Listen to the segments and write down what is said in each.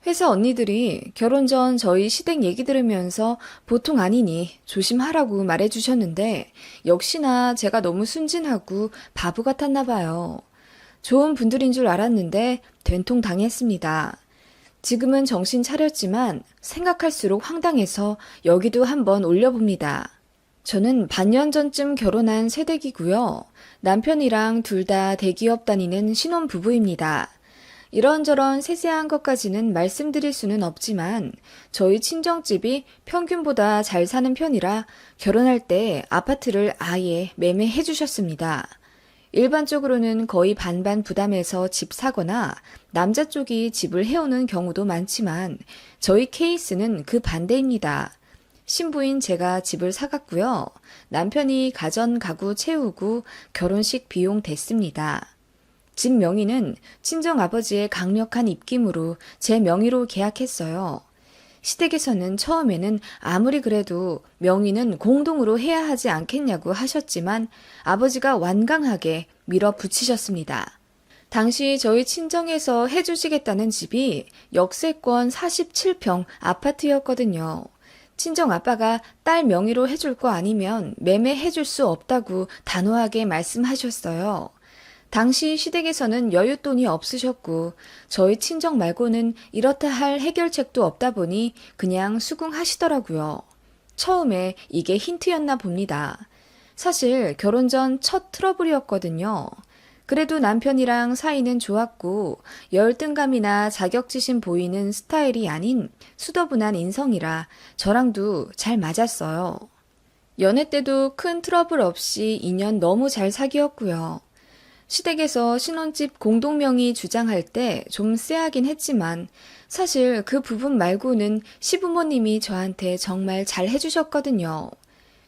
회사 언니들이 결혼 전 저희 시댁 얘기 들으면서 보통 아니니 조심하라고 말해주셨는데 역시나 제가 너무 순진하고 바보 같았나 봐요. 좋은 분들인 줄 알았는데 된통 당했습니다. 지금은 정신 차렸지만 생각할수록 황당해서 여기도 한번 올려봅니다. 저는 반년 전쯤 결혼한 새댁이고요. 남편이랑 둘 다 대기업 다니는 신혼부부입니다. 이런저런 세세한 것까지는 말씀드릴 수는 없지만 저희 친정집이 평균보다 잘 사는 편이라 결혼할 때 아파트를 아예 매매해 주셨습니다. 일반적으로는 거의 반반 부담해서 집 사거나 남자 쪽이 집을 해오는 경우도 많지만 저희 케이스는 그 반대입니다. 신부인 제가 집을 사갔고요. 남편이 가전 가구 채우고 결혼식 비용 댔습니다. 집 명의는 친정아버지의 강력한 입김으로 제 명의로 계약했어요. 시댁에서는 처음에는 아무리 그래도 명의는 공동으로 해야 하지 않겠냐고 하셨지만 아버지가 완강하게 밀어붙이셨습니다. 당시 저희 친정에서 해주시겠다는 집이 역세권 47평 아파트였거든요. 친정 아빠가 딸 명의로 해줄 거 아니면 매매해줄 수 없다고 단호하게 말씀하셨어요. 당시 시댁에서는 여윳돈이 없으셨고 저희 친정 말고는 이렇다 할 해결책도 없다 보니 그냥 수긍하시더라고요. 처음에 이게 힌트였나 봅니다. 사실 결혼 전 첫 트러블이었거든요. 그래도 남편이랑 사이는 좋았고 열등감이나 자격지심 보이는 스타일이 아닌 수더분한 인성이라 저랑도 잘 맞았어요. 연애 때도 큰 트러블 없이 2년 너무 잘 사귀었고요. 시댁에서 신혼집 공동명의 주장할 때 좀 쎄하긴 했지만 사실 그 부분 말고는 시부모님이 저한테 정말 잘 해주셨거든요.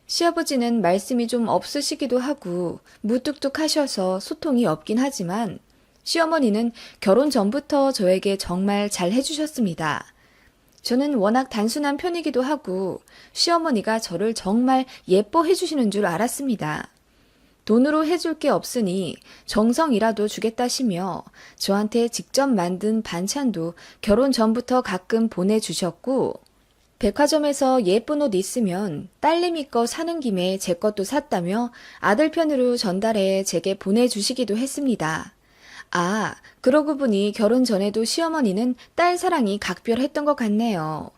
시아버지는 말씀이 좀 없으시기도 하고 무뚝뚝하셔서 소통이 없긴 하지만 시어머니는 결혼 전부터 저에게 정말 잘 해주셨습니다. 저는 워낙 단순한 편이기도 하고 시어머니가 저를 정말 예뻐해 주시는 줄 알았습니다. 돈으로 해줄 게 없으니 정성이라도 주겠다시며 저한테 직접 만든 반찬도 결혼 전부터 가끔 보내주셨고 백화점에서 예쁜 옷 있으면 딸내미 거 사는 김에 제 것도 샀다며 아들 편으로 전달해 제게 보내주시기도 했습니다. 아, 그러고 보니 결혼 전에도 시어머니는 딸 사랑이 각별했던 것 같네요.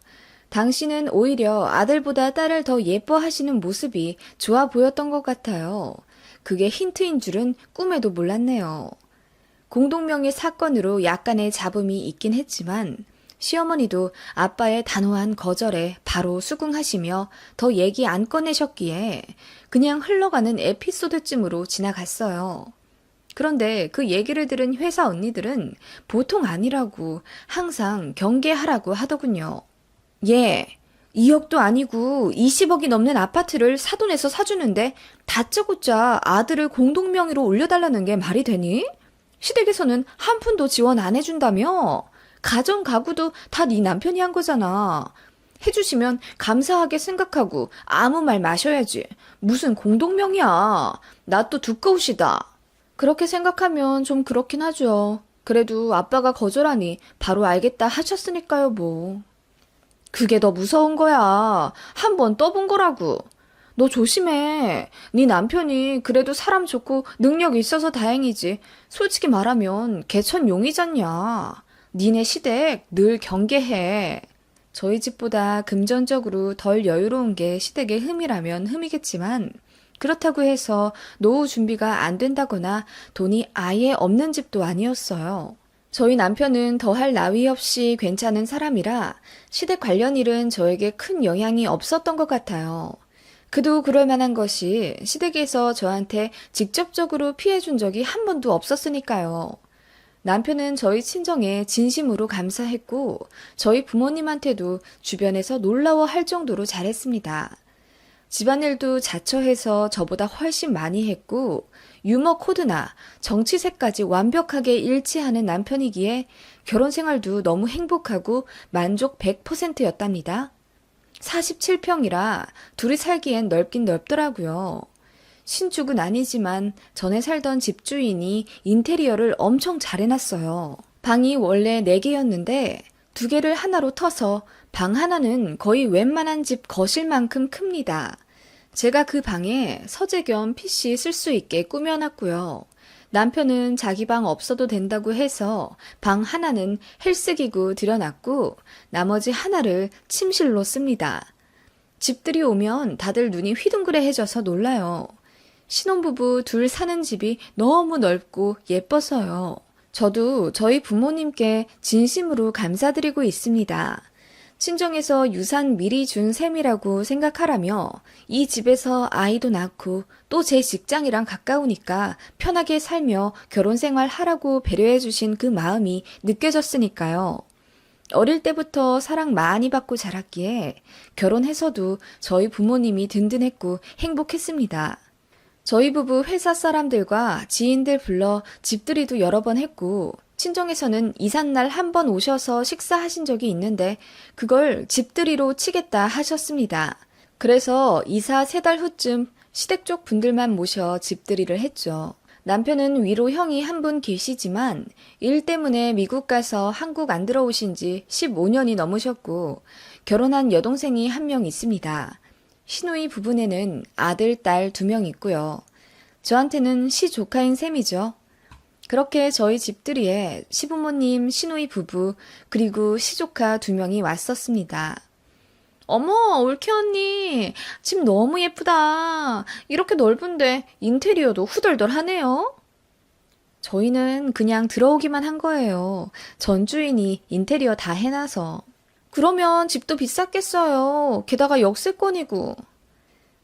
당신은 오히려 아들보다 딸을 더 예뻐하시는 모습이 좋아 보였던 것 같아요. 그게 힌트인 줄은 꿈에도 몰랐네요. 공동명의 사건으로 약간의 잡음이 있긴 했지만 시어머니도 아빠의 단호한 거절에 바로 수긍하시며 더 얘기 안 꺼내셨기에 그냥 흘러가는 에피소드쯤으로 지나갔어요. 그런데 그 얘기를 들은 회사 언니들은 보통 아니라고 항상 경계하라고 하더군요. 예, 2억도 아니고 20억이 넘는 아파트를 사돈에서 사주는데 다짜고짜 아들을 공동명의로 올려달라는 게 말이 되니? 시댁에서는 한 푼도 지원 안 해준다며? 가전 가구도 다 네 남편이 한 거잖아. 해주시면 감사하게 생각하고 아무 말 마셔야지. 무슨 공동명의야. 나 또 두꺼우시다. 그렇게 생각하면 좀 그렇긴 하죠. 그래도 아빠가 거절하니 바로 알겠다 하셨으니까요, 뭐. 그게 더 무서운 거야. 한 번 떠본 거라고. 너 조심해. 네 남편이 그래도 사람 좋고 능력 있어서 다행이지. 솔직히 말하면 개천용이잖냐. 니네 시댁 늘 경계해. 저희 집보다 금전적으로 덜 여유로운 게 시댁의 흠이라면 흠이겠지만 그렇다고 해서 노후 준비가 안 된다거나 돈이 아예 없는 집도 아니었어요. 저희 남편은 더할 나위 없이 괜찮은 사람이라 시댁 관련 일은 저에게 큰 영향이 없었던 것 같아요. 그도 그럴 만한 것이 시댁에서 저한테 직접적으로 피해준 적이 한 번도 없었으니까요. 남편은 저희 친정에 진심으로 감사했고 저희 부모님한테도 주변에서 놀라워할 정도로 잘했습니다. 집안일도 자처해서 저보다 훨씬 많이 했고 유머 코드나 정치색까지 완벽하게 일치하는 남편이기에 결혼 생활도 너무 행복하고 만족 100%였답니다. 47평이라 둘이 살기엔 넓긴 넓더라고요. 신축은 아니지만 전에 살던 집주인이 인테리어를 엄청 잘 해놨어요. 방이 원래 4개였는데 두 개를 하나로 터서 방 하나는 거의 웬만한 집 거실만큼 큽니다. 제가 그 방에 서재 겸 PC 쓸 수 있게 꾸며놨고요. 남편은 자기 방 없어도 된다고 해서 방 하나는 헬스기구 들여놨고 나머지 하나를 침실로 씁니다. 집들이 오면 다들 눈이 휘둥그레해져서 놀라요. 신혼부부 둘 사는 집이 너무 넓고 예뻐서요. 저도 저희 부모님께 진심으로 감사드리고 있습니다. 친정에서 유산 미리 준 셈이라고 생각하라며 이 집에서 아이도 낳고 또 제 직장이랑 가까우니까 편하게 살며 결혼 생활 하라고 배려해 주신 그 마음이 느껴졌으니까요. 어릴 때부터 사랑 많이 받고 자랐기에 결혼해서도 저희 부모님이 든든했고 행복했습니다. 저희 부부 회사 사람들과 지인들 불러 집들이도 여러 번 했고 친정에서는 이삿날 한 번 오셔서 식사하신 적이 있는데 그걸 집들이로 치겠다 하셨습니다. 그래서 이사 3달 후쯤 시댁 쪽 분들만 모셔 집들이를 했죠. 남편은 위로 형이 한 분 계시지만 일 때문에 미국 가서 한국 안 들어오신 지 15년이 넘으셨고 결혼한 여동생이 한 명 있습니다. 시누이 부부네는 아들, 딸 2명 있고요. 저한테는 시조카인 셈이죠. 그렇게 저희 집들이에 시부모님, 시누이 부부, 그리고 시조카 2명이 왔었습니다. 어머, 올케 언니, 집 너무 예쁘다. 이렇게 넓은데 인테리어도 후덜덜하네요. 저희는 그냥 들어오기만 한 거예요. 전 주인이 인테리어 다 해놔서. 그러면 집도 비쌌겠어요. 게다가 역세권이고.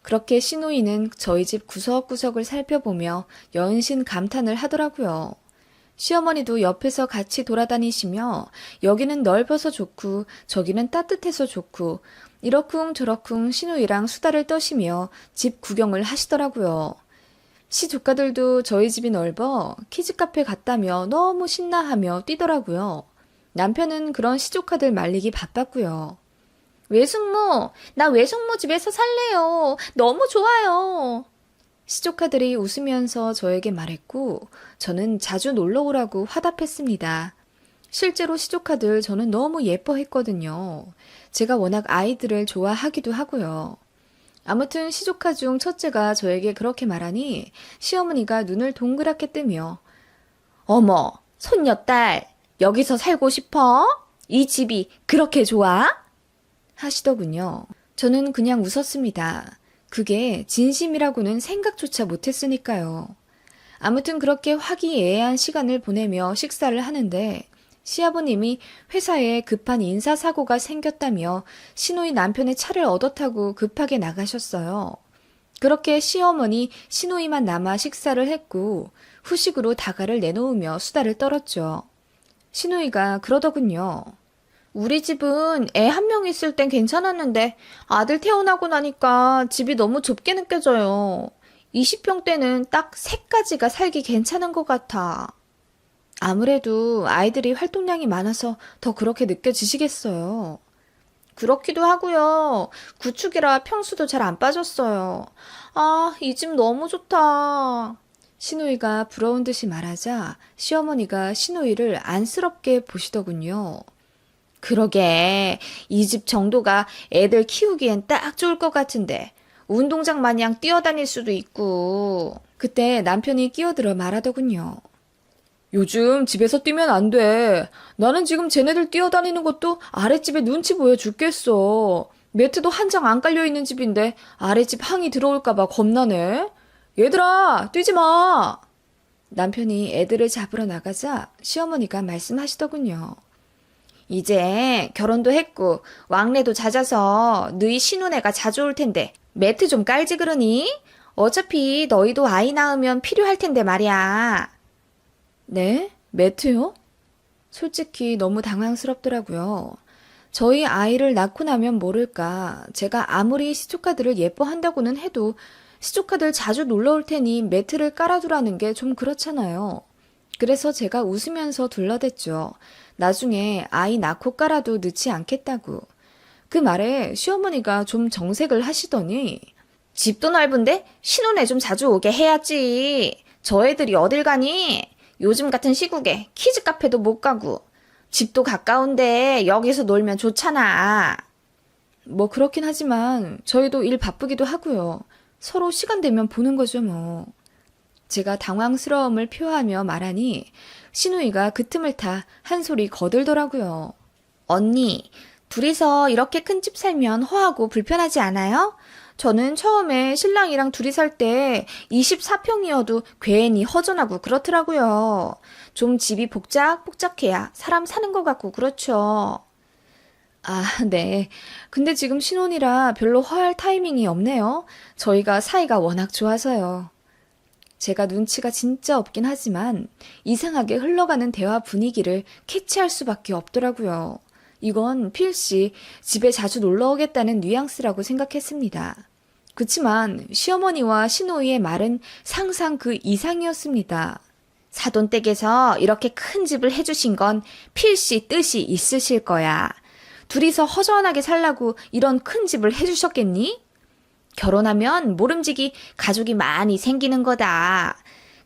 그렇게 시누이는 저희 집 구석구석을 살펴보며 연신 감탄을 하더라고요. 시어머니도 옆에서 같이 돌아다니시며 여기는 넓어서 좋고 저기는 따뜻해서 좋고 이러쿵저러쿵 시누이랑 수다를 떠시며 집 구경을 하시더라고요. 시조카들도 저희 집이 넓어 키즈카페 갔다며 너무 신나하며 뛰더라고요. 남편은 그런 시조카들 말리기 바빴고요. 외숙모, 나 외숙모 집에서 살래요. 너무 좋아요. 시조카들이 웃으면서 저에게 말했고 저는 자주 놀러 오라고 화답했습니다. 실제로 시조카들 저는 너무 예뻐했거든요. 제가 워낙 아이들을 좋아하기도 하고요. 아무튼 시조카 중 첫째가 저에게 그렇게 말하니 시어머니가 눈을 동그랗게 뜨며 어머, 손녀딸, 여기서 살고 싶어? 이 집이 그렇게 좋아? 하시더군요. 저는 그냥 웃었습니다. 그게 진심이라고는 생각조차 못했으니까요. 아무튼 그렇게 화기애애한 시간을 보내며 식사를 하는데 시아버님이 회사에 급한 인사사고가 생겼다며 시누이 남편의 차를 얻어 타고 급하게 나가셨어요. 그렇게 시어머니, 시누이만 남아 식사를 했고 후식으로 다가를 내놓으며 수다를 떨었죠. 시누이가 그러더군요. 우리 집은 애 1명 있을 땐 괜찮았는데 아들 태어나고 나니까 집이 너무 좁게 느껴져요. 20평 때는 딱 3가지가 살기 괜찮은 것 같아. 아무래도 아이들이 활동량이 많아서 더 그렇게 느껴지시겠어요. 그렇기도 하고요. 구축이라 평수도 잘 안 빠졌어요. 아, 이 집 너무 좋다. 시누이가 부러운 듯이 말하자 시어머니가 시누이를 안쓰럽게 보시더군요. 그러게, 이 집 정도가 애들 키우기엔 딱 좋을 것 같은데 운동장 마냥 뛰어다닐 수도 있고. 그때 남편이 끼어들어 말하더군요. 요즘 집에서 뛰면 안 돼. 나는 지금 쟤네들 뛰어다니는 것도 아랫집에 눈치 보여 죽겠어. 매트도 한 장 안 깔려있는 집인데 아랫집 항이 들어올까봐 겁나네. 얘들아, 뛰지 마. 남편이 애들을 잡으러 나가자 시어머니가 말씀하시더군요. 이제 결혼도 했고 왕래도 잦아서 너희 신혼애가 자주 올 텐데 매트 좀 깔지 그러니? 어차피 너희도 아이 낳으면 필요할 텐데 말이야. 네? 매트요? 솔직히 너무 당황스럽더라고요. 저희 아이를 낳고 나면 모를까 제가 아무리 시조카들을 예뻐한다고는 해도 시조카들 자주 놀러 올 테니 매트를 깔아두라는 게 좀 그렇잖아요. 그래서 제가 웃으면서 둘러댔죠. 나중에 아이 낳고 깔아도 늦지 않겠다고. 그 말에 시어머니가 좀 정색을 하시더니 집도 넓은데 신혼애 좀 자주 오게 해야지. 저 애들이 어딜 가니? 요즘 같은 시국에 키즈 카페도 못 가고. 집도 가까운데 여기서 놀면 좋잖아. 뭐 그렇긴 하지만 저희도 일 바쁘기도 하고요. 서로 시간 되면 보는 거죠, 뭐. 제가 당황스러움을 표하며 말하니 신우이가 그 틈을 타 한 소리 거들더라고요. 언니, 둘이서 이렇게 큰 집 살면 허하고 불편하지 않아요? 저는 처음에 신랑이랑 둘이 살 때 24평이어도 괜히 허전하고 그렇더라고요. 좀 집이 복작복작해야 사람 사는 것 같고 그렇죠. 아, 네. 근데 지금 신혼이라 별로 허할 타이밍이 없네요. 저희가 사이가 워낙 좋아서요. 제가 눈치가 진짜 없긴 하지만 이상하게 흘러가는 대화 분위기를 캐치할 수밖에 없더라고요. 이건 필시 집에 자주 놀러 오겠다는 뉘앙스라고 생각했습니다. 그치만 시어머니와 신호이의 말은 상상 그 이상이었습니다. 사돈댁에서 이렇게 큰 집을 해주신 건 필시 뜻이 있으실 거야. 둘이서 허전하게 살라고 이런 큰 집을 해주셨겠니? 결혼하면 모름지기 가족이 많이 생기는 거다.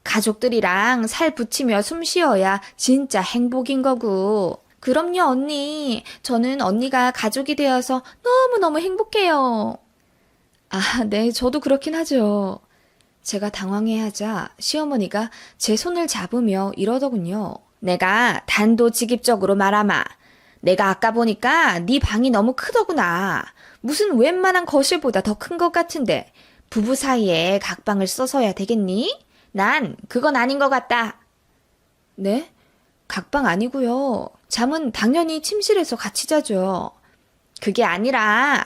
가족들이랑 살 붙이며 숨 쉬어야 진짜 행복인 거고. 그럼요, 언니. 저는 언니가 가족이 되어서 너무너무 행복해요. 아, 네, 저도 그렇긴 하죠. 제가 당황해하자 시어머니가 제 손을 잡으며 이러더군요. 내가 단도직입적으로 말하마. 내가 아까 보니까 네 방이 너무 크더구나. 무슨 웬만한 거실보다 더 큰 것 같은데 부부 사이에 각방을 써서야 되겠니? 난 그건 아닌 것 같다. 네? 각방 아니고요. 잠은 당연히 침실에서 같이 자죠. 그게 아니라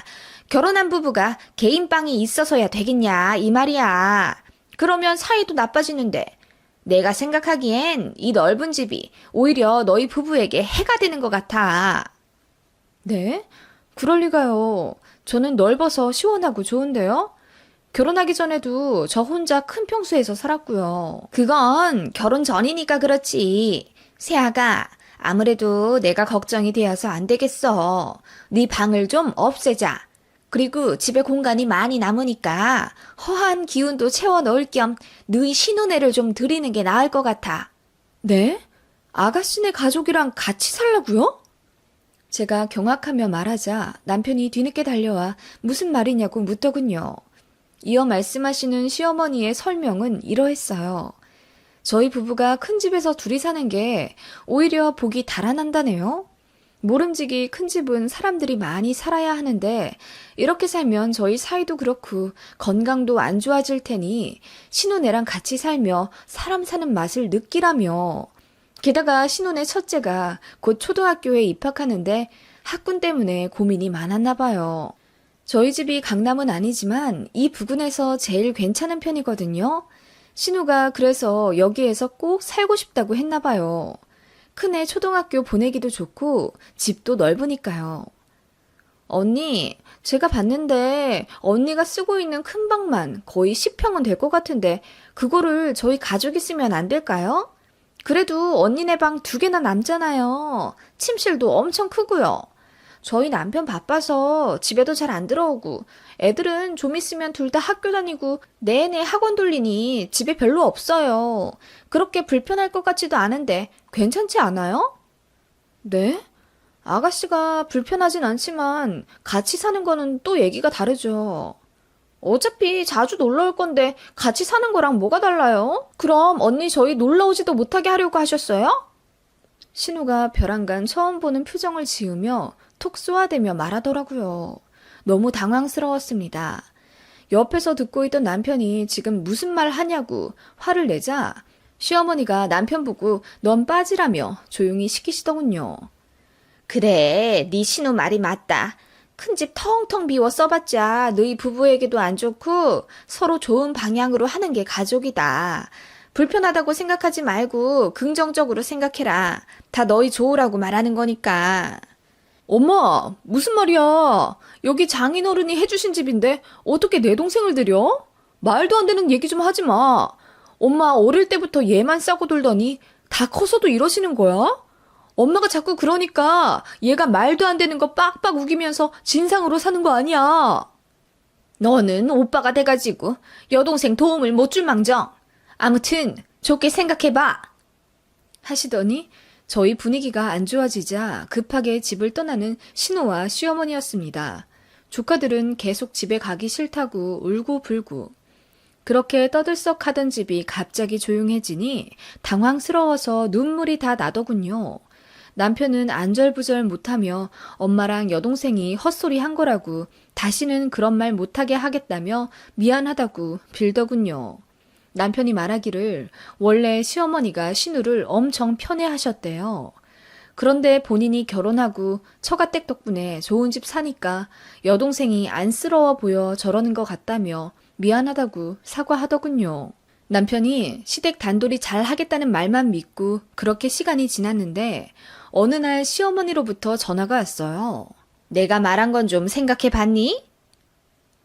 결혼한 부부가 개인 방이 있어서야 되겠냐 이 말이야. 그러면 사이도 나빠지는데 내가 생각하기엔 이 넓은 집이 오히려 너희 부부에게 해가 되는 것 같아. 네? 그럴 리가요. 저는 넓어서 시원하고 좋은데요? 결혼하기 전에도 저 혼자 큰 평수에서 살았고요. 그건 결혼 전이니까 그렇지. 세아가 아무래도 내가 걱정이 되어서 안 되겠어. 네 방을 좀 없애자. 그리고 집에 공간이 많이 남으니까 허한 기운도 채워 넣을 겸 너희 신혼애를 좀 드리는 게 나을 것 같아. 네? 아가씨네 가족이랑 같이 살라고요? 제가 경악하며 말하자 남편이 뒤늦게 달려와 무슨 말이냐고 묻더군요. 이어 말씀하시는 시어머니의 설명은 이러했어요. 저희 부부가 큰 집에서 둘이 사는 게 오히려 복이 달아난다네요. 모름지기 큰 집은 사람들이 많이 살아야 하는데 이렇게 살면 저희 사이도 그렇고 건강도 안 좋아질 테니 신혼애랑 같이 살며 사람 사는 맛을 느끼라며. 게다가 신혼의 첫째가 곧 초등학교에 입학하는데 학군 때문에 고민이 많았나 봐요. 저희 집이 강남은 아니지만 이 부근에서 제일 괜찮은 편이거든요. 신우가 그래서 여기에서 꼭 살고 싶다고 했나 봐요. 큰애 초등학교 보내기도 좋고 집도 넓으니까요. 언니, 제가 봤는데 언니가 쓰고 있는 큰 방만 거의 10평은 될 것 같은데 그거를 저희 가족이 쓰면 안 될까요? 그래도 언니네 방 2개나 남잖아요. 침실도 엄청 크고요. 저희 남편 바빠서 집에도 잘 안 들어오고 애들은 좀 있으면 둘 다 학교 다니고 내내 학원 돌리니 집에 별로 없어요. 그렇게 불편할 것 같지도 않은데 괜찮지 않아요? 네? 아가씨가 불편하진 않지만 같이 사는 거는 또 얘기가 다르죠. 어차피 자주 놀러 올 건데 같이 사는 거랑 뭐가 달라요? 그럼 언니 저희 놀러 오지도 못하게 하려고 하셨어요? 신우가 벼랑간 처음 보는 표정을 지으며 톡 쏘아대며 말하더라고요. 너무 당황스러웠습니다. 옆에서 듣고 있던 남편이 지금 무슨 말 하냐고 화를 내자 시어머니가 남편 보고 넌 빠지라며 조용히 시키시더군요. 그래, 네 신우 말이 맞다. 큰 집 텅텅 비워 써봤자 너희 부부에게도 안 좋고 서로 좋은 방향으로 하는 게 가족이다. 불편하다고 생각하지 말고 긍정적으로 생각해라. 다 너희 좋으라고 말하는 거니까. 엄마, 무슨 말이야? 여기 장인어른이 해주신 집인데 어떻게 내 동생을 들여? 말도 안 되는 얘기 좀 하지 마. 엄마 어릴 때부터 얘만 싸고 돌더니 다 커서도 이러시는 거야? 엄마가 자꾸 그러니까 얘가 말도 안 되는 거 빡빡 우기면서 진상으로 사는 거 아니야. 너는 오빠가 돼가지고 여동생 도움을 못 줄 망정. 아무튼 좋게 생각해봐. 하시더니 저희 분위기가 안 좋아지자 급하게 집을 떠나는 신우와 시어머니였습니다. 조카들은 계속 집에 가기 싫다고 울고 불고. 그렇게 떠들썩하던 집이 갑자기 조용해지니 당황스러워서 눈물이 다 나더군요. 남편은 안절부절 못하며 엄마랑 여동생이 헛소리 한 거라고 다시는 그런 말 못하게 하겠다며 미안하다고 빌더군요. 남편이 말하기를 원래 시어머니가 신우를 엄청 편애하셨대요. 그런데 본인이 결혼하고 처가댁 덕분에 좋은 집 사니까 여동생이 안쓰러워 보여 저러는 것 같다며 미안하다고 사과하더군요. 남편이 시댁 단돌이 잘 하겠다는 말만 믿고 그렇게 시간이 지났는데 어느 날 시어머니로부터 전화가 왔어요. 내가 말한 건 좀 생각해 봤니?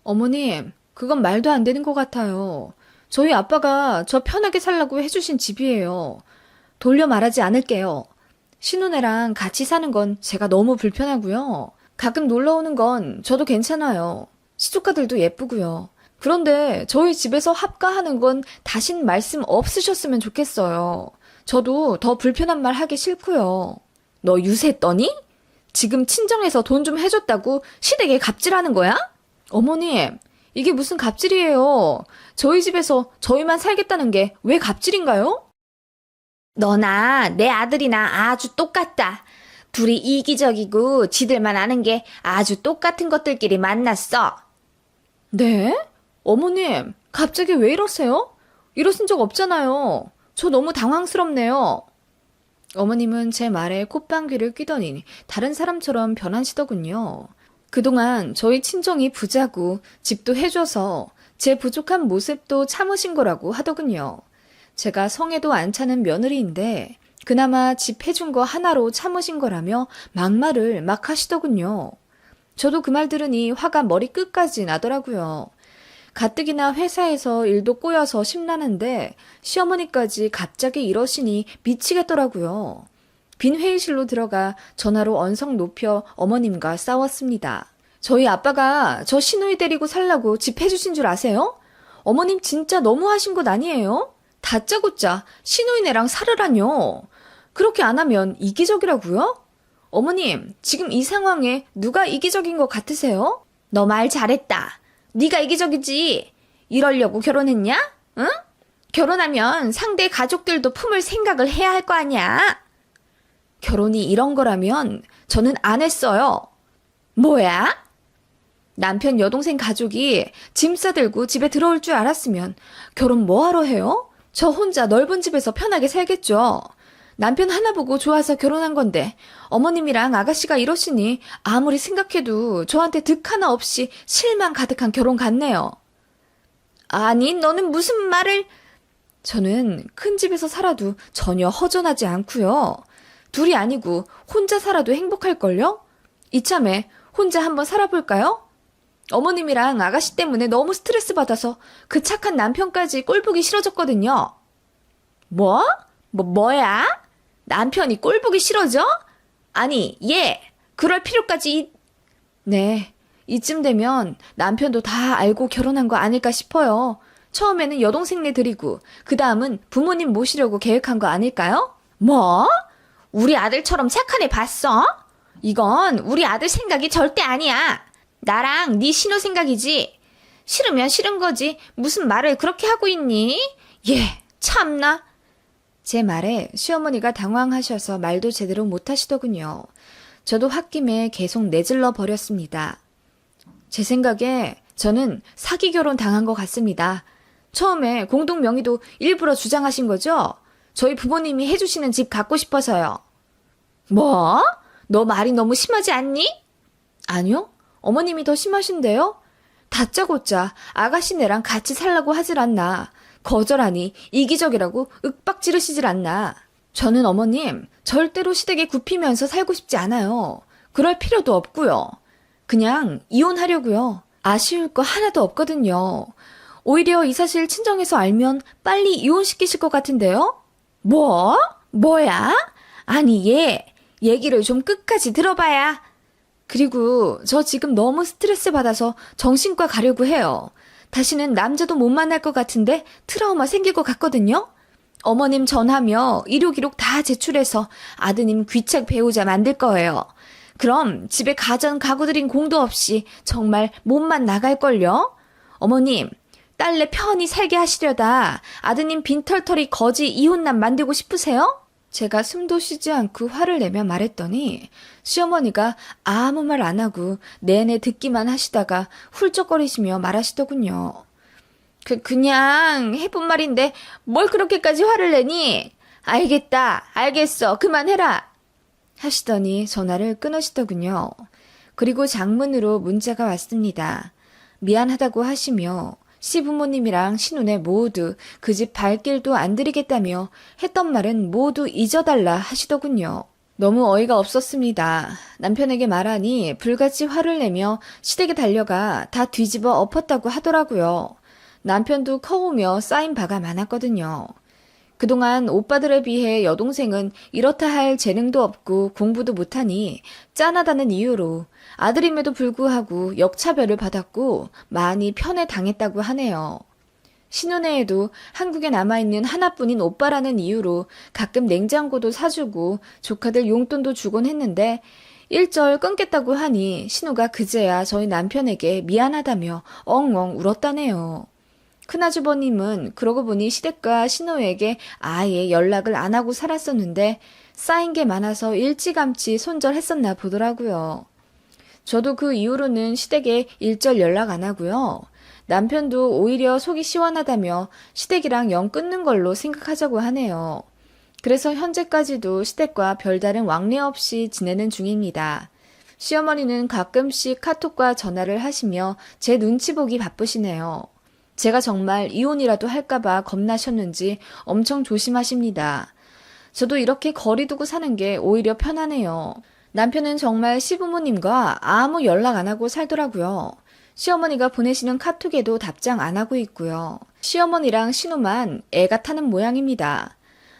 어머님, 그건 말도 안 되는 것 같아요. 저희 아빠가 저 편하게 살라고 해주신 집이에요. 돌려 말하지 않을게요. 신혼애랑 같이 사는 건 제가 너무 불편하고요. 가끔 놀러 오는 건 저도 괜찮아요. 시조카들도 예쁘고요. 그런데 저희 집에서 합가하는 건 다신 말씀 없으셨으면 좋겠어요. 저도 더 불편한 말 하기 싫고요. 너 유세 떠니? 지금 친정에서 돈 좀 해줬다고 시댁에 갑질하는 거야? 어머님, 이게 무슨 갑질이에요. 저희 집에서 저희만 살겠다는 게 왜 갑질인가요? 너나 내 아들이나 아주 똑같다. 둘이 이기적이고 지들만 아는 게 아주 똑같은 것들끼리 만났어. 네? 어머님, 갑자기 왜 이러세요? 이러신 적 없잖아요. 저 너무 당황스럽네요. 어머님은 제 말에 콧방귀를 뀌더니 다른 사람처럼 변하시더군요. 그동안 저희 친정이 부자고 집도 해줘서 제 부족한 모습도 참으신 거라고 하더군요. 제가 성에도 안 차는 며느리인데 그나마 집 해준 거 하나로 참으신 거라며 막말을 막 하시더군요. 저도 그 말 들으니 화가 머리 끝까지 나더라고요. 가뜩이나 회사에서 일도 꼬여서 심란한데 시어머니까지 갑자기 이러시니 미치겠더라고요. 빈 회의실로 들어가 전화로 언성 높여 어머님과 싸웠습니다. 저희 아빠가 저 시누이 데리고 살라고 집 해주신 줄 아세요? 어머님 진짜 너무하신 것 아니에요? 다짜고짜 시누이네랑 살으라뇨. 그렇게 안 하면 이기적이라고요? 어머님, 지금 이 상황에 누가 이기적인 것 같으세요? 너 말 잘했다. 네가 이기적이지. 이러려고 결혼했냐? 응? 결혼하면 상대 가족들도 품을 생각을 해야 할 거 아니야. 결혼이 이런 거라면 저는 안 했어요. 뭐야? 남편 여동생 가족이 짐 싸들고 집에 들어올 줄 알았으면 결혼 뭐하러 해요? 저 혼자 넓은 집에서 편하게 살겠죠. 남편 하나 보고 좋아서 결혼한 건데 어머님이랑 아가씨가 이러시니 아무리 생각해도 저한테 득 하나 없이 실망 가득한 결혼 같네요. 아니, 너는 무슨 말을... 저는 큰 집에서 살아도 전혀 허전하지 않고요. 둘이 아니고 혼자 살아도 행복할걸요? 이참에 혼자 한번 살아볼까요? 어머님이랑 아가씨 때문에 너무 스트레스 받아서 그 착한 남편까지 꼴보기 싫어졌거든요. 뭐야? 남편이 꼴보기 싫어져? 아니, 그럴 필요까지... 네, 이쯤 되면 남편도 다 알고 결혼한 거 아닐까 싶어요. 처음에는 여동생네 드리고 그 다음은 부모님 모시려고 계획한 거 아닐까요? 뭐? 우리 아들처럼 착한 애 봤어? 이건 우리 아들 생각이 절대 아니야. 나랑 네 신우 생각이지. 싫으면 싫은 거지. 무슨 말을 그렇게 하고 있니? 참나. 제 말에 시어머니가 당황하셔서 말도 제대로 못하시더군요. 저도 홧김에 계속 내질러 버렸습니다. 제 생각에 저는 사기 결혼 당한 것 같습니다. 처음에 공동 명의도 일부러 주장하신 거죠? 저희 부모님이 해주시는 집 갖고 싶어서요. 뭐? 너 말이 너무 심하지 않니? 아니요. 어머님이 더 심하신데요? 다짜고짜 아가씨네랑 같이 살라고 하질 않나. 거절하니 이기적이라고 윽박 지르시질 않나. 저는 어머님 절대로 시댁에 굽히면서 살고 싶지 않아요. 그럴 필요도 없고요. 그냥 이혼하려고요. 아쉬울 거 하나도 없거든요. 오히려 이 사실 친정에서 알면 빨리 이혼시키실 것 같은데요? 뭐야? 아니, 얘기를 좀 끝까지 들어봐야. 그리고 저 지금 너무 스트레스 받아서 정신과 가려고 해요. 다시는 남자도 못 만날 것 같은데 트라우마 생길 것 같거든요. 어머님 전화며 의료 기록 다 제출해서 아드님 귀책 배우자 만들 거예요. 그럼 집에 가전 가구 들인 공도 없이 정말 몸만 나갈걸요? 어머님, 딸내 편히 살게 하시려다 아드님 빈털터리 거지 이혼남 만들고 싶으세요? 제가 숨도 쉬지 않고 화를 내며 말했더니 시어머니가 아무 말 안 하고 내내 듣기만 하시다가 훌쩍거리시며 말하시더군요. 그냥 해본 말인데 뭘 그렇게까지 화를 내니? 알겠다, 알겠어, 그만해라. 하시더니 전화를 끊으시더군요. 그리고 장문으로 문자가 왔습니다. 미안하다고 하시며 시부모님이랑 신혼에 모두 그 집 발길도 안 들이겠다며 했던 말은 모두 잊어달라 하시더군요. 너무 어이가 없었습니다. 남편에게 말하니 불같이 화를 내며 시댁에 달려가 다 뒤집어 엎었다고 하더라고요. 남편도 커오며 쌓인 바가 많았거든요. 그동안 오빠들에 비해 여동생은 이렇다 할 재능도 없고 공부도 못하니 짠하다는 이유로 아들임에도 불구하고 역차별을 받았고 많이 편애당했다고 하네요. 신혼회에도 한국에 남아있는 하나뿐인 오빠라는 이유로 가끔 냉장고도 사주고 조카들 용돈도 주곤 했는데 일절 끊겠다고 하니 신우가 그제야 저희 남편에게 미안하다며 엉엉 울었다네요. 큰아주버님은 그러고 보니 시댁과 신우에게 아예 연락을 안 하고 살았었는데 쌓인 게 많아서 일찌감치 손절했었나 보더라고요. 저도 그 이후로는 시댁에 일절 연락 안 하고요. 남편도 오히려 속이 시원하다며 시댁이랑 영 끊는 걸로 생각하자고 하네요. 그래서 현재까지도 시댁과 별다른 왕래 없이 지내는 중입니다. 시어머니는 가끔씩 카톡과 전화를 하시며 제 눈치 보기 바쁘시네요. 제가 정말 이혼이라도 할까봐 겁나셨는지 엄청 조심하십니다. 저도 이렇게 거리 두고 사는 게 오히려 편하네요. 남편은 정말 시부모님과 아무 연락 안 하고 살더라고요. 시어머니가 보내시는 카톡에도 답장 안 하고 있고요. 시어머니랑 신우만 애가 타는 모양입니다.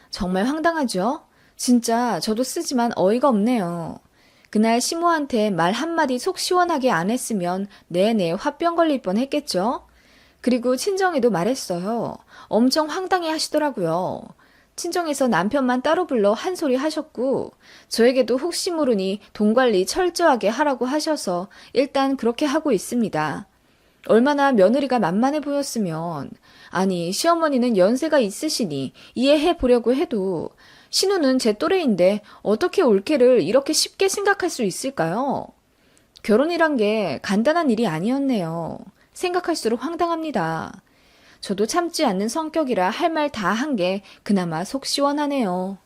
정말 황당하죠? 진짜 저도 쓰지만 어이가 없네요. 그날 시모한테 말 한마디 속 시원하게 안 했으면 내내 화병 걸릴 뻔 했겠죠? 그리고 친정에도 말했어요. 엄청 황당해 하시더라고요. 친정에서 남편만 따로 불러 한 소리 하셨고 저에게도 혹시 모르니 돈 관리 철저하게 하라고 하셔서 일단 그렇게 하고 있습니다. 얼마나 며느리가 만만해 보였으면 아니 시어머니는 연세가 있으시니 이해해 보려고 해도 신우는 제 또래인데 어떻게 올케를 이렇게 쉽게 생각할 수 있을까요? 결혼이란 게 간단한 일이 아니었네요. 생각할수록 황당합니다. 저도 참지 않는 성격이라 할 말 다 한 게 그나마 속 시원하네요.